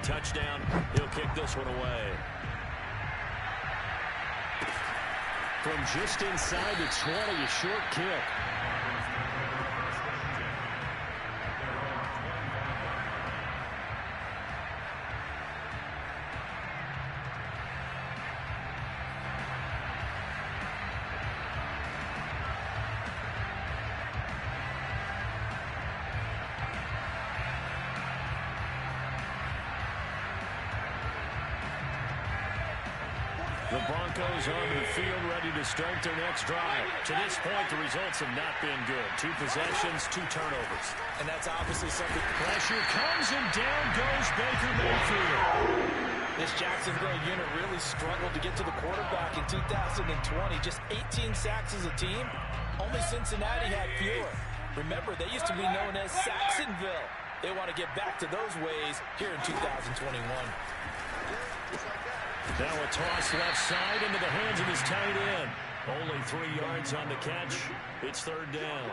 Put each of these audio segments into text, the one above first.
touchdown. He'll kick this one away. From just inside the 20, a short kick. The Broncos onto the field, ready to start their next drive. To this point, the results have not been good. 2 possessions, 2 turnovers. And that's obviously something. Pressure comes, and down goes Baker Mayfield. This Jacksonville unit really struggled to get to the quarterback in 2020. Just 18 sacks as a team. Only Cincinnati had fewer. Remember, they used to be known as Saxonville. They want to get back to those ways here in 2021. Now a toss left side into the hands of his tight end. Only 3 yards on the catch. It's 3rd down.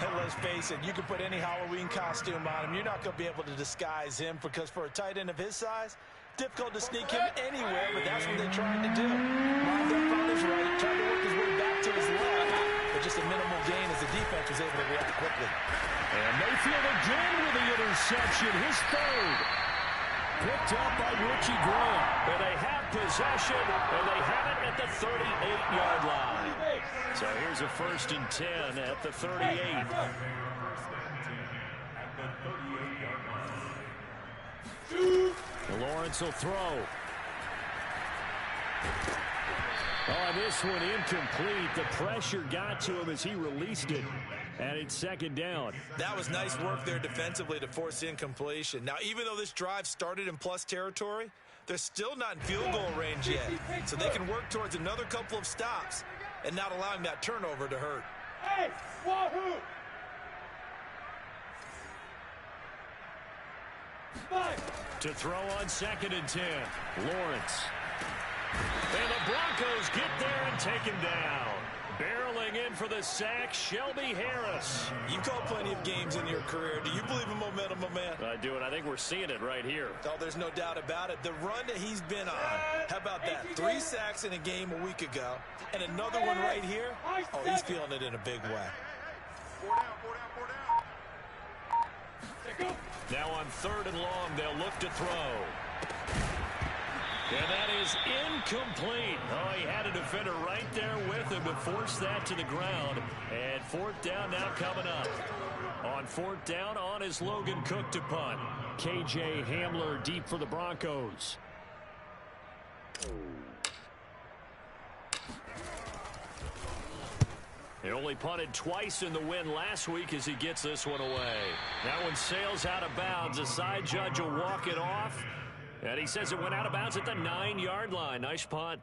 And let's face it, you can put any Halloween costume on him. You're not going to be able to disguise him because for a tight end of his size, difficult to sneak him anywhere, but that's what they tried to do. Lined up on his right, tried to work his way back to his left, but just a minimal gain as the defense was able to react quickly. And Mayfield again with the interception, his 3rd. Picked up by Richie Graham. And they have possession, and they have it at the 38-yard line. So here's a 1st and 10 at the 38. Lawrence will throw. On this one, incomplete. The pressure got to him as he released it. And it's 2nd down. That was nice work there defensively to force incompletion. Now, even though this drive started in plus territory, they're still not in field goal range yet. So they can work towards another couple of stops and not allowing that turnover to hurt. Hey, wahoo! To throw on 2nd and 10. Lawrence. And the Broncos get there and take him down. Barreling in for the sack, Shelby Harris. You've called plenty of games in your career. Do you believe in momentum, my man? I do, and I think we're seeing it right here. Oh, there's no doubt about it. The run that he's been on, how about that? 3 sacks in a game a week ago, and another one right here. Oh, he's feeling it in a big way. 4 down. Now on 3rd and long, they'll look to throw. And that is incomplete. Oh, he had a defender right there with him to force that to the ground. And 4th down now coming up. On 4th down, on is Logan Cook to punt. KJ Hamler deep for the Broncos. He only punted twice in the win last week as he gets this one away. That one sails out of bounds. The side judge will walk it off. And he says it went out of bounds at the 9-yard line. Nice punt.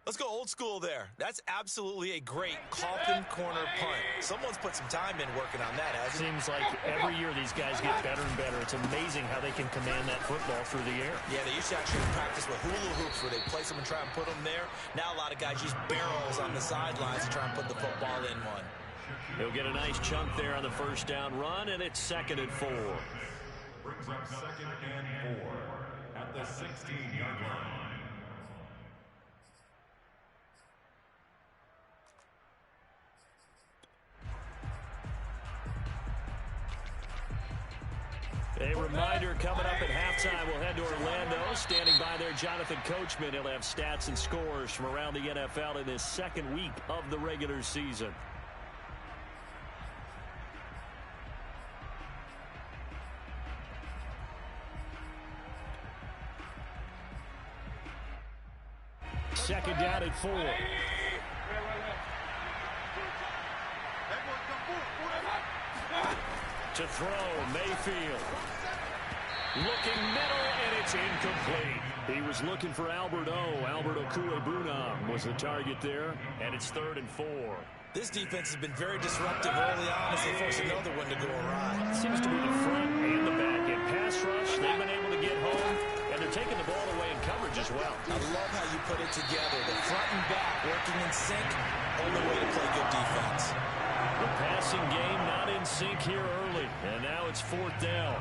Let's go old school there. That's absolutely a great coffin corner punt. Someone's put some time in working on that, hasn't it? Seems like every year these guys get better and better. It's amazing how they can command that football through the air. Yeah, they used to actually practice with hula hoops where they place them and try and put them there. Now a lot of guys use barrels on the sidelines to try and put the football in one. He'll get a nice chunk there on the 1st down run, and it's 2nd and 4. Brings up 2nd and 4 at the 16-yard line. A reminder coming up at halftime, we'll head to Orlando. Standing by there, Jonathan Coachman. He'll have stats and scores from around the NFL in this 2nd week of the regular season. Second down at 4. To throw, Mayfield. Looking middle, and it's incomplete. He was looking for Albert Okuebunam was the target there, and it's 3rd and 4. This defense has been very disruptive early on as they force another one to go awry. It seems to be the front and the back end. Pass rush, they've been able to get home, and they're taking the ball away in coverage as well. I love how you put it together. The front and back working in sync, only way to play good defense. The passing game not in sync here early, and now it's 4th down.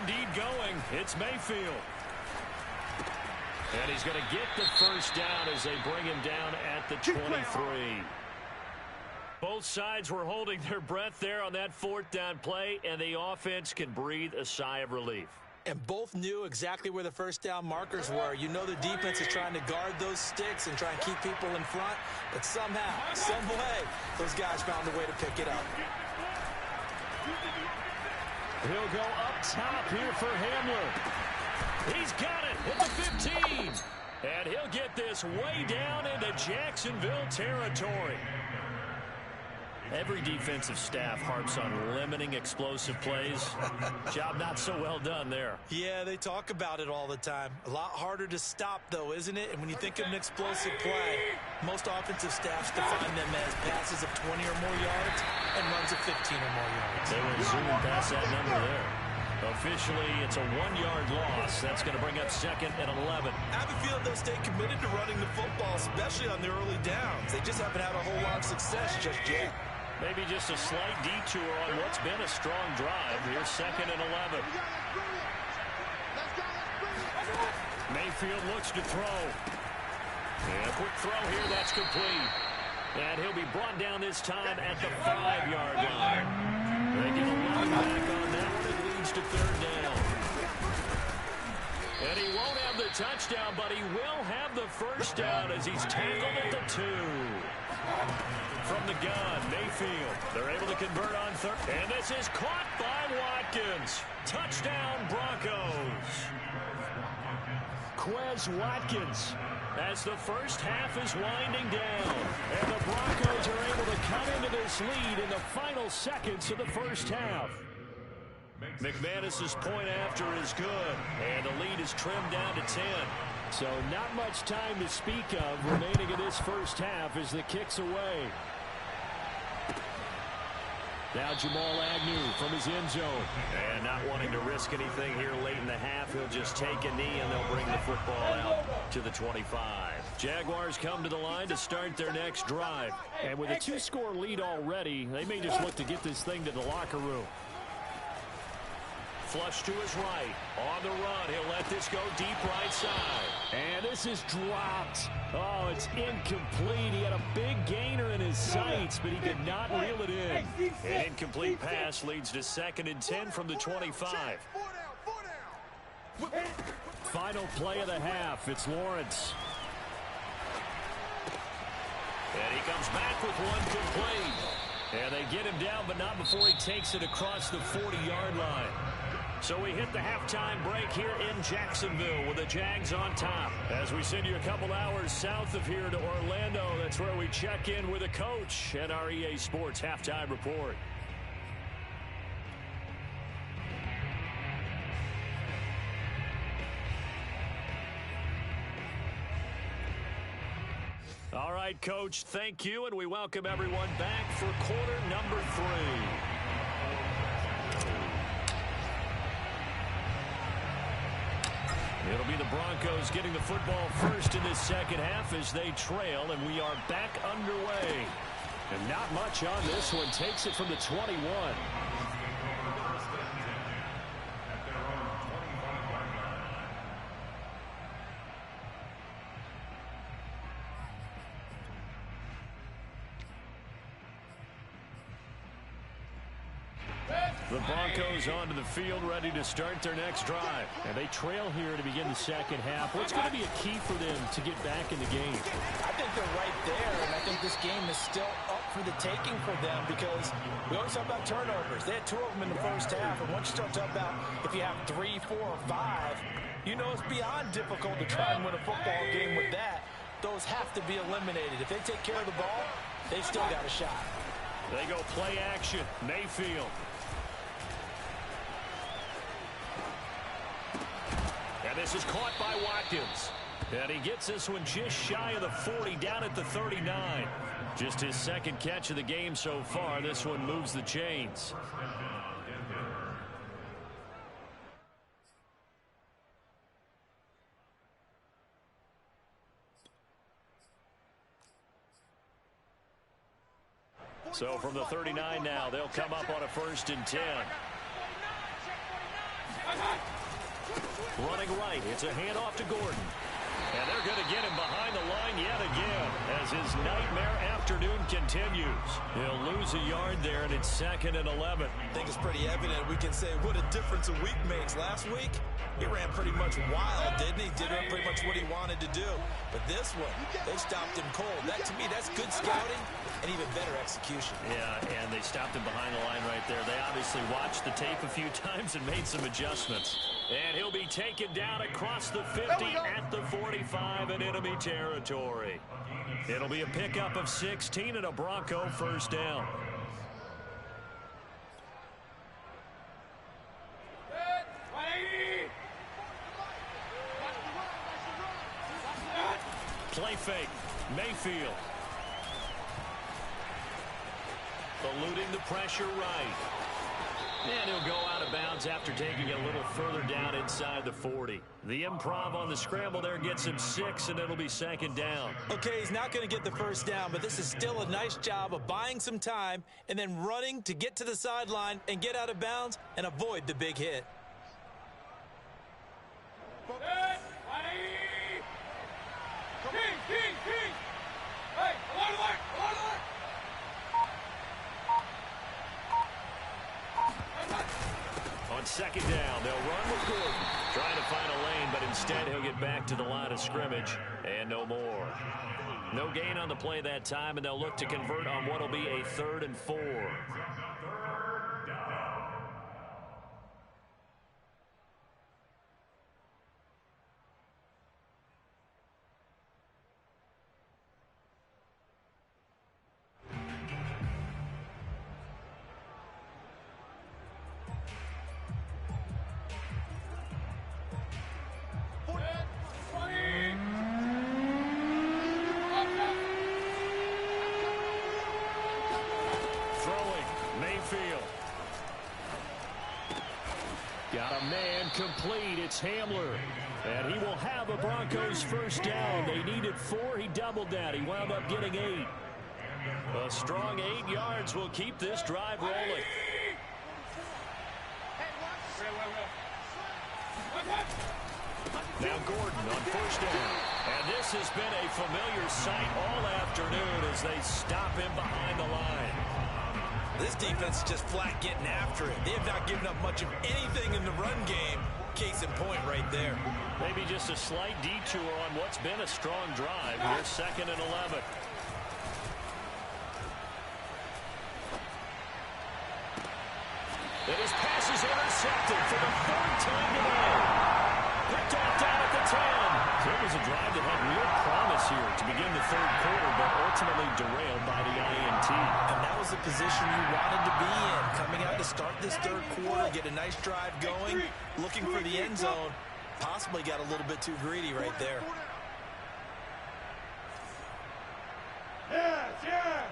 indeed going. It's Mayfield. And he's going to get the first down as they bring him down at the 23. Both sides were holding their breath there on that fourth down play, and the offense can breathe a sigh of relief. And both knew exactly where the first down markers were. You know the defense is trying to guard those sticks and try and keep people in front, but somehow, some way, those guys found a way to pick it up. He'll go up top here for Hamler. He's got it at the 15. And he'll get this way down into Jacksonville territory. Every defensive staff harps on limiting explosive plays. Job not so well done there. Yeah, they talk about it all the time. A lot harder to stop, though, isn't it? And when you think of an explosive play, most offensive staffs define them as passes of 20 or more yards and runs of 15 or more yards. They were zooming past that number there. Officially, it's a 1-yard loss. That's going to bring up 2nd and 11. I have a feeling they'll stay committed to running the football, especially on the early downs. They just haven't had a whole lot of success just yet. Maybe just a slight detour on what's been a strong drive. Here's 2nd and 11. Mayfield looks to throw. And a quick throw here, that's complete. And he'll be brought down this time at the 5-yard line. They get a line back on that one. It leads to 3rd down. And he won't have the touchdown, but he will have the first down as he's tackled at the 2. From the gun, Mayfield. They're able to convert on 3rd. And this is caught by Watkins. Touchdown, Broncos. Quez Watkins as the first half is winding down. And the Broncos are able to come into this lead in the final seconds of the first half. McManus's point after is good. And the lead is trimmed down to 10. So not much time to speak of remaining in this first half as the kick's away. Now Jamal Agnew from his end zone. And not wanting to risk anything here late in the half, he'll just take a knee and they'll bring the football out to the 25. Jaguars come to the line to start their next drive. And with a 2-score lead already, they may just look to get this thing to the locker room. Flush to his right. On the run, he'll let this go deep right side. And this is dropped. Oh, it's incomplete. He had a big gainer in his sights, but he could not reel it in. An incomplete pass leads to 2nd and 10 from the 25. Final play of the half. It's Lawrence. And he comes back with one complete. And they get him down, but not before he takes it across the 40-yard line. So we hit the halftime break here in Jacksonville with the Jags on top. As we send you a couple hours south of here to Orlando, that's where we check in with the coach and our EA Sports halftime report. All right, Coach, thank you, and we welcome everyone back for quarter number 3. It'll be the Broncos getting the football first in this second half as they trail, and we are back underway. And not much on this one. Takes it from the 21. The Broncos onto the field, ready to start their next drive. And they trail here to begin the second half. What's going to be a key for them to get back in the game? I think they're right there, and I think this game is still up for the taking for them because we always talk about turnovers. They had 2 of them in the first half, and once you start talking about if you have 3, 4, or 5, you know it's beyond difficult to try and win a football game with that. Those have to be eliminated. If they take care of the ball, they've still got a shot. They go play action. Mayfield. And this is caught by Watkins. And he gets this one just shy of the 40, down at the 39. Just his second catch of the game so far. This one moves the chains. So from the 39 now, they'll come up on a 1st and 10. Running right, it's a handoff to Gordon. And they're going to get him behind the line yet again as his nightmare afternoon continues. He'll lose a yard there, and it's 2nd and 11. I think it's pretty evident we can say what a difference a week makes. Last week, he ran pretty much wild, didn't he? Did pretty much what he wanted to do. But this one, they stopped him cold. That, to me, that's good scouting and even better execution. Yeah, and they stopped him behind the line right there. They obviously watched the tape a few times and made some adjustments. And he'll be taken down across the 50 at the 45 in enemy territory. It'll be a pickup of 16 and a Bronco first down. Play fake. Mayfield. Eluding the pressure right. And he'll go out of bounds after taking it a little further down inside the 40. The improv on the scramble there gets him 6, and it'll be 2nd down. Okay, he's not going to get the first down, but this is still a nice job of buying some time and then running to get to the sideline and get out of bounds and avoid the big hit. On 2nd down, they'll run with Gordon. Trying to find a lane, but instead he'll get back to the line of scrimmage and no more. No gain on the play that time, and they'll look to convert on what will be a 3rd and 4. Got a man complete. It's Hamler. And he will have a Broncos first down. They needed 4. He doubled that. He wound up getting 8. A strong 8 yards will keep this drive rolling. Now Gordon on first down. And this has been a familiar sight all afternoon as they stop him behind the line. This defense is just flat getting after it. They have not given up much of anything in the run game. Case in point right there. Maybe just a slight detour on what's been a strong drive. Here's 2nd and 11. And his pass is intercepted for the 3rd time today. Picked off down at the 10. So it was a drive that had real promise here to begin the 3rd quarter, but ultimately derailed by the INT. And that was the position you wanted to be in. Coming out to start this 3rd quarter, get a nice drive going, looking for the end zone. Possibly got a little bit too greedy right there. Yes, yes.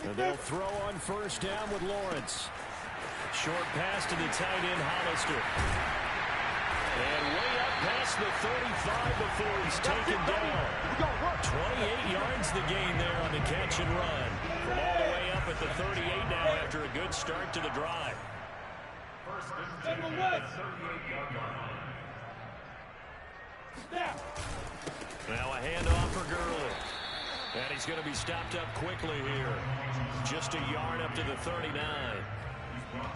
And they'll throw on first down with Lawrence. Short pass to the tight end, Hollister. And way up past the 35 before he's taken down. 28 yards the gain there on the catch and run. From all the way up at the 38 now after a good start to the drive. First and 10 at the 38-yard line. Now a handoff for Gurley. And he's going to be stopped up quickly here. Just a yard up to the 39.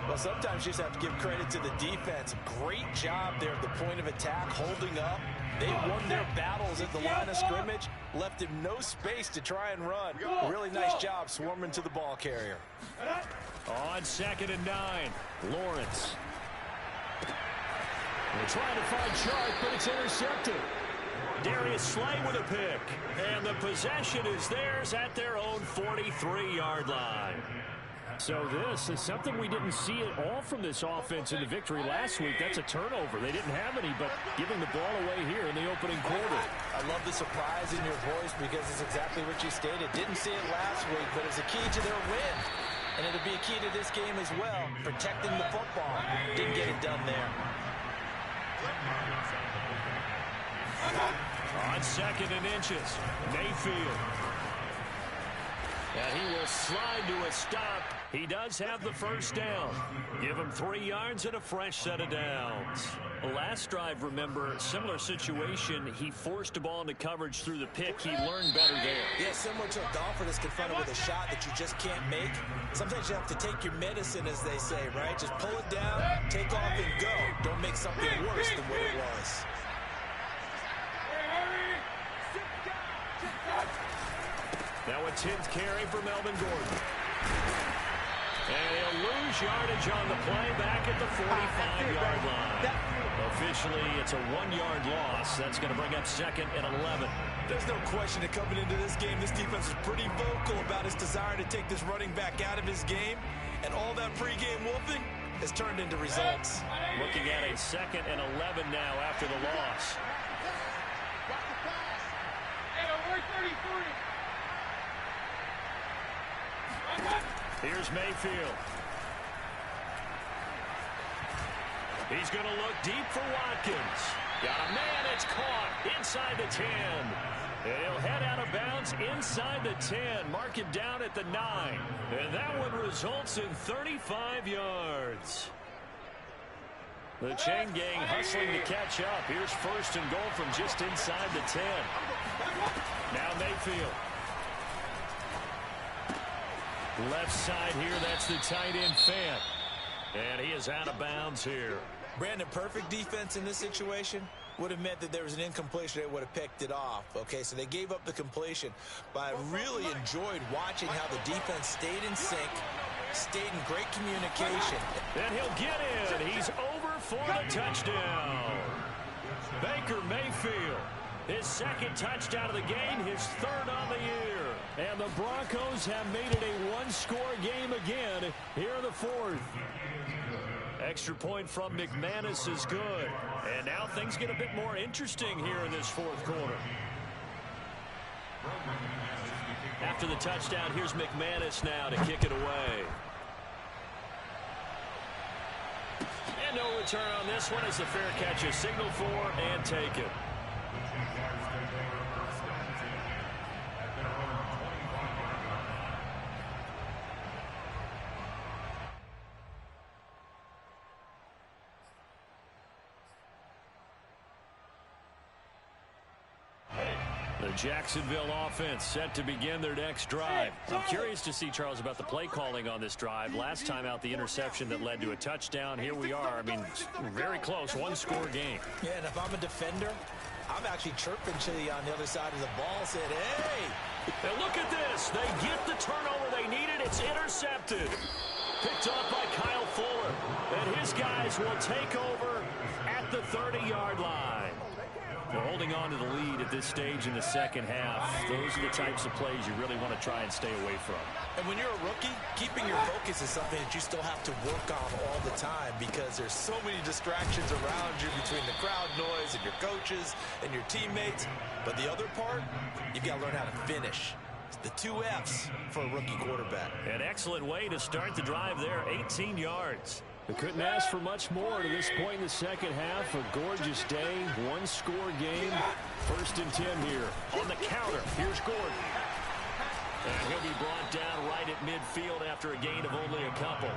Well, sometimes you just have to give credit to the defense. Great job there at the point of attack, holding up. They won their battles at the line of scrimmage, left him no space to try and run. Really nice job swarming to the ball carrier. On 2nd and 9, Lawrence. They're trying to find Sharp, but it's intercepted. Darius Slay with a pick. And the possession is theirs at their own 43-yard line. So this is something we didn't see at all from this offense in the victory last week. That's a turnover. They didn't have any, but giving the ball away here in the opening quarter. I love the surprise in your voice because it's exactly what you stated. Didn't see it last week, but it's a key to their win. And it'll be a key to this game as well, protecting the football. Didn't get it done there. On 2nd and inches, Mayfield. And he will slide to a stop. He does have the first down. Give him 3 yards and a fresh set of downs. Last drive, remember, similar situation. He forced a ball into coverage through the pick. He learned better there. Yeah, similar to a golfer that's confronted with a shot that you just can't make. Sometimes you have to take your medicine, as they say, right? Just pull it down, take off, and go. Don't make something worse than what it was. Now a 10th carry for Melvin Gordon. And he'll lose yardage on the play back at the 45-yard line. Officially, it's a 1-yard loss. That's going to bring up 2nd and 11. There's no question that coming into this game, this defense is pretty vocal about its desire to take this running back out of his game. And all that pregame wolfing has turned into results. Looking at a 2nd and 11 now after the loss. Here's Mayfield. He's going to look deep for Watkins. Got a man, it's caught inside the 10. And he'll head out of bounds inside the 10. Mark it down at the 9. And that one results in 35 yards. The chain gang hustling to catch up. Here's 1st and goal from just inside the 10. Now Mayfield. Left side here, that's the tight end Fant. And he is out of bounds here. Brandon, perfect defense in this situation would have meant that there was an incompletion. They would have picked it off. Okay, so they gave up the completion. But I really enjoyed watching how the defense stayed in sync, stayed in great communication. And he'll get in. He's over for the touchdown. Baker Mayfield, his 2nd touchdown of the game, his 3rd on the year. And the Broncos have made it a 1-score game again here in the 4th. Extra point from McManus is good. And now things get a bit more interesting here in this 4th quarter. After the touchdown, here's McManus now to kick it away. And no return on this one as the fair catch is signaled for and taken. The Jacksonville offense set to begin their next drive. I'm curious to see, Charles, about the play calling on this drive. Last time out, the interception that led to a touchdown. Here we are. I mean, very close, 1-score game. Yeah, and if I'm a defender, I'm actually chirping to you on the other side of the ball, said, hey. And look at this. They get the turnover they needed. It's intercepted. Picked up by Kyle Fuller. And his guys will take over at the 30-yard line. They're holding on to the lead at this stage in the 2nd half. Those are the types of plays you really want to try and stay away from. And when you're a rookie, keeping your focus is something that you still have to work on all the time because there's so many distractions around you between the crowd noise and your coaches and your teammates. But the other part, you've got to learn how to finish. It's the 2 F's for a rookie quarterback. An excellent way to start the drive there, 18 yards. They couldn't ask for much more to this point in the 2nd half. A gorgeous day, 1-score game. 1st and 10 here on the counter. Here's Gordon. And he'll be brought down right at midfield after a gain of only a couple.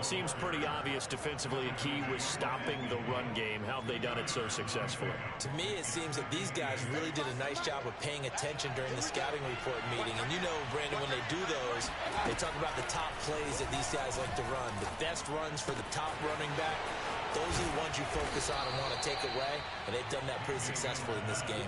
Seems pretty obvious defensively a key was stopping the run game. How have they done it so successfully? To me, it seems that these guys really did a nice job of paying attention during the scouting report meeting. And you know, Brandon, when they do those, they talk about the top plays that these guys like to run. The best runs for the top running back. Those are the ones you focus on and want to take away. And they've done that pretty successfully in this game.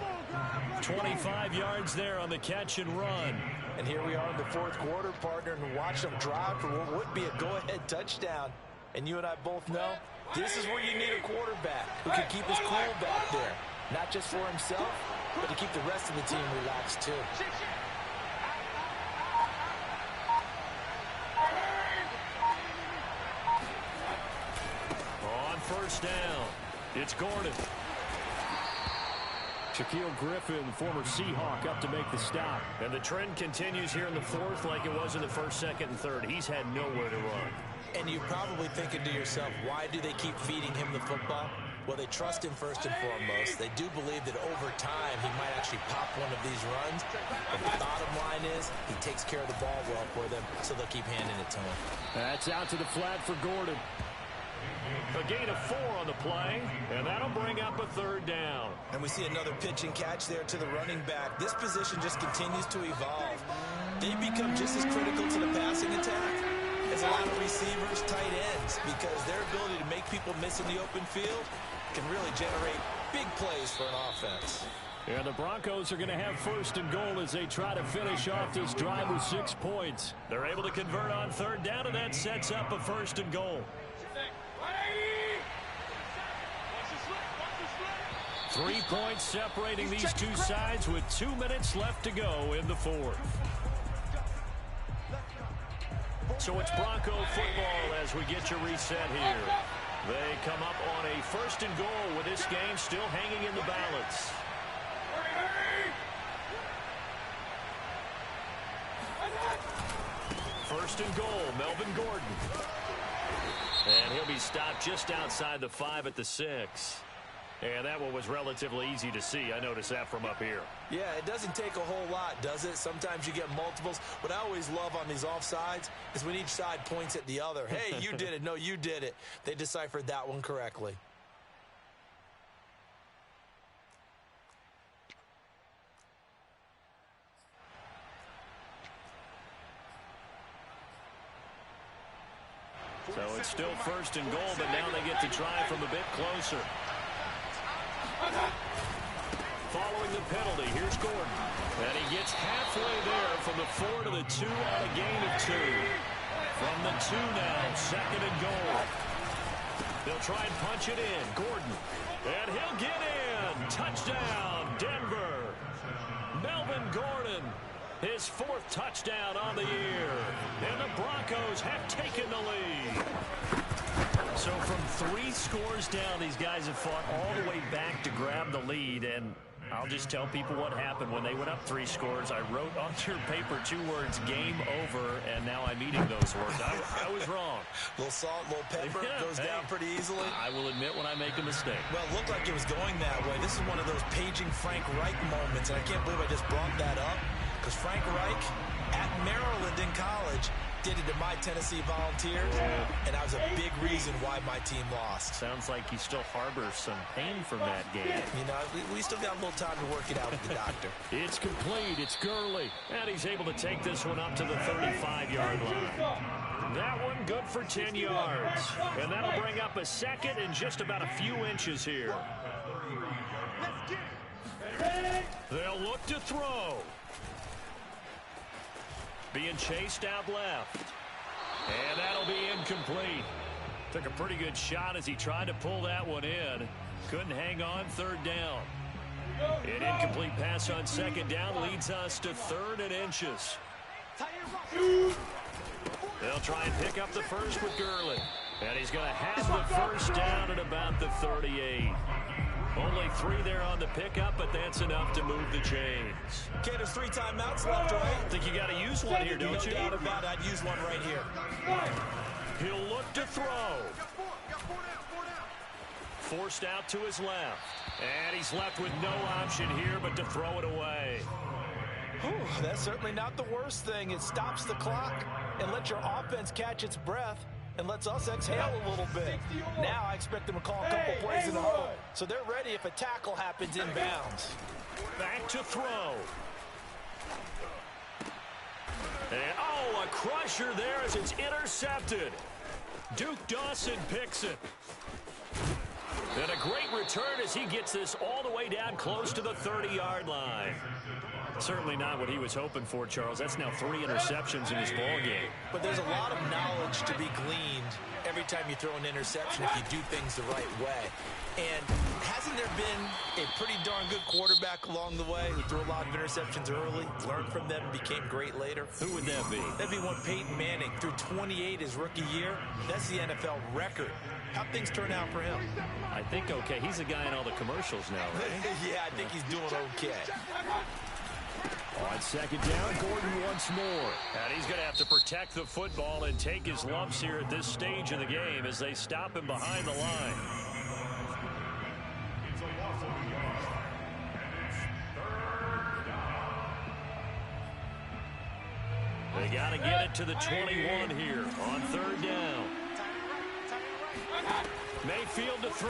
25 yards there on the catch and run. And here we are in the 4th quarter, partner, and watch them drive for what would be a go-ahead touchdown. And you and I both know this is where you need a quarterback who can keep his cool back there. Not just for himself, but to keep the rest of the team relaxed too. On 1st down, it's Gordon. Shaquille Griffin, former Seahawk, up to make the stop. And the trend continues here in the 4th like it was in the 1st, 2nd, and 3rd. He's had nowhere to run. And you're probably thinking to yourself, why do they keep feeding him the football? Well, they trust him first and foremost. They do believe that over time he might actually pop one of these runs. But the bottom line is he takes care of the ball well for them, so they'll keep handing it to him. That's out to the flat for Gordon. A gain of 4 on the play, and that'll bring up a 3rd down. And we see another pitch and catch there to the running back. This position just continues to evolve. They become just as critical to the passing attack as a lot of receivers, tight ends, because their ability to make people miss in the open field can really generate big plays for an offense. And the Broncos are going to have 1st and goal as they try to finish off this drive with 6 points. They're able to convert on 3rd down, and that sets up a 1st and goal. 3 points separating these two sides with 2 minutes left to go in the 4th. So it's Bronco football as we get you reset here. They come up on a 1st and goal with this game still hanging in the balance. First and goal, Melvin Gordon. And he'll be stopped just outside the 5 at the 6. And that one was relatively easy to see. I noticed that from up here. Yeah, it doesn't take a whole lot, does it? Sometimes you get multiples. What I always love on these offsides is when each side points at the other. Hey, you did it. No, you did it. They deciphered that one correctly. So it's still 1st and goal, but now they get to try from a bit closer. Following the penalty, here's Gordon. And he gets halfway there from the 4 to the 2 on a gain of 2. From the 2 now, 2nd and goal. They'll try and punch it in. Gordon. And he'll get in. Touchdown, Denver. Melvin Gordon. His 4th touchdown on the year. And the Broncos have taken the lead. So from 3 scores down, these guys have fought all the way back to grab the lead. And I'll just tell people what happened when they went up 3 scores. I wrote on your paper 2 words, game over, and now I'm eating those words. I was wrong. A little salt, a little pepper, goes down pretty easily. I will admit when I make a mistake. Well, it looked like it was going that way. This is one of those paging Frank Reich moments, and I can't believe I just brought that up, because Frank Reich at Maryland in college did it to my Tennessee Volunteers, and that was a big reason why my team lost. Sounds like you still harbor some pain from that game. You know, we still got a little time to work it out with the doctor. It's complete. It's Gurley. And he's able to take this one up to the 35-yard line. That one good for 10 yards. And that'll bring up a 2nd and just about a few inches here. They'll look to throw. Being chased out left. And that'll be incomplete. Took a pretty good shot as he tried to pull that one in. Couldn't hang on 3rd down. An incomplete pass on 2nd down leads us to 3rd and inches. They'll try and pick up the 1st with Gurley. And he's going to have the 1st down at about the 38. Only 3 there on the pickup, but that's enough to move the chains. Okay, there's 3 timeouts left, right? I think you got to use one here, don't you? No doubt about it. I'd use one right here. He'll look to throw. Forced out to his left. And he's left with no option here but to throw it away. Whew, that's certainly not the worst thing. It stops the clock and lets your offense catch its breath and lets us exhale a little bit. Now I expect them to call a couple plays in a row, so they're ready if a tackle happens inbounds. Back to throw. And, oh, a crusher there as it's intercepted. Duke Dawson picks it. And a great return as he gets this all the way down close to the 30-yard line. Certainly not what he was hoping for, Charles. That's now 3 interceptions in his ball game. But there's a lot of knowledge to be gleaned every time you throw an interception if you do things the right way. And hasn't there been a pretty darn good quarterback along the way who threw a lot of interceptions early, learned from them, and became great later? Who would that be? That'd be one Peyton Manning. Threw 28 his rookie year. That's the NFL record. How'd things turn out for him? I think okay. He's a guy in all the commercials now, right? Yeah, I think he's doing okay. On 2nd down, Gordon once more. And he's going to have to protect the football and take his lumps here at this stage of the game as they stop him behind the line. got to get it to the 21 here on third down. Mayfield to throw.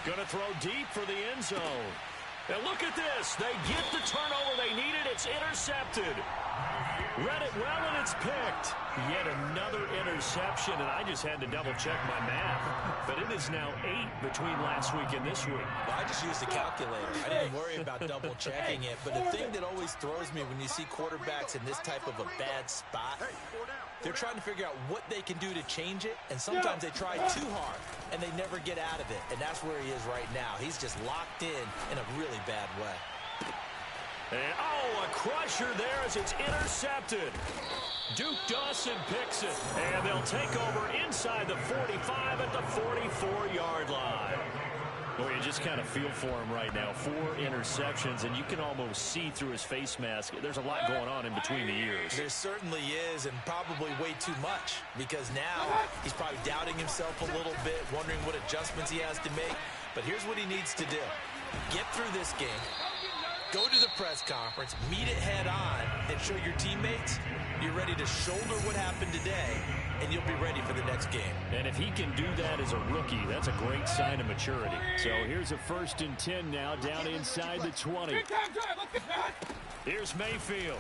Going to throw deep for the end zone. And look at this. They get the turnover they needed. It's intercepted. Read it well, and it's picked. Yet another interception, and I just had to double-check my math. But it is now 8 between last week and this week. Well, I just used the calculator. I didn't worry about double-checking it. But the thing that always throws me when you see quarterbacks in this type of a bad spot, they're trying to figure out what they can do to change it, and sometimes they try too hard, and they never get out of it. And that's where he is right now. He's just locked in a really bad way. And, oh, a crusher there as it's intercepted. Duke Dawson picks it, and they'll take over inside the 45 at the 44-yard line. Well, you just kind of feel for him right now. 4 interceptions, and you can almost see through his face mask. There's a lot going on in between the ears. There certainly is, and probably way too much, because now he's probably doubting himself a little bit, wondering what adjustments he has to make. But here's what he needs to do. Get through this game. Go to the press conference, meet it head on, and show your teammates you're ready to shoulder what happened today, and you'll be ready for the next game. And if he can do that as a rookie, that's a great sign of maturity. So here's a 1st and 10 now, down inside the 20. Here's Mayfield.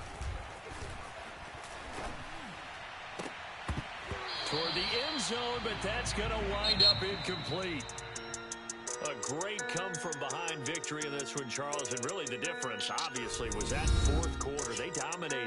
Toward the end zone, but that's going to wind up incomplete. A great come-from-behind victory in this one, Charles. And really the difference, obviously, was that 4th quarter. They dominated.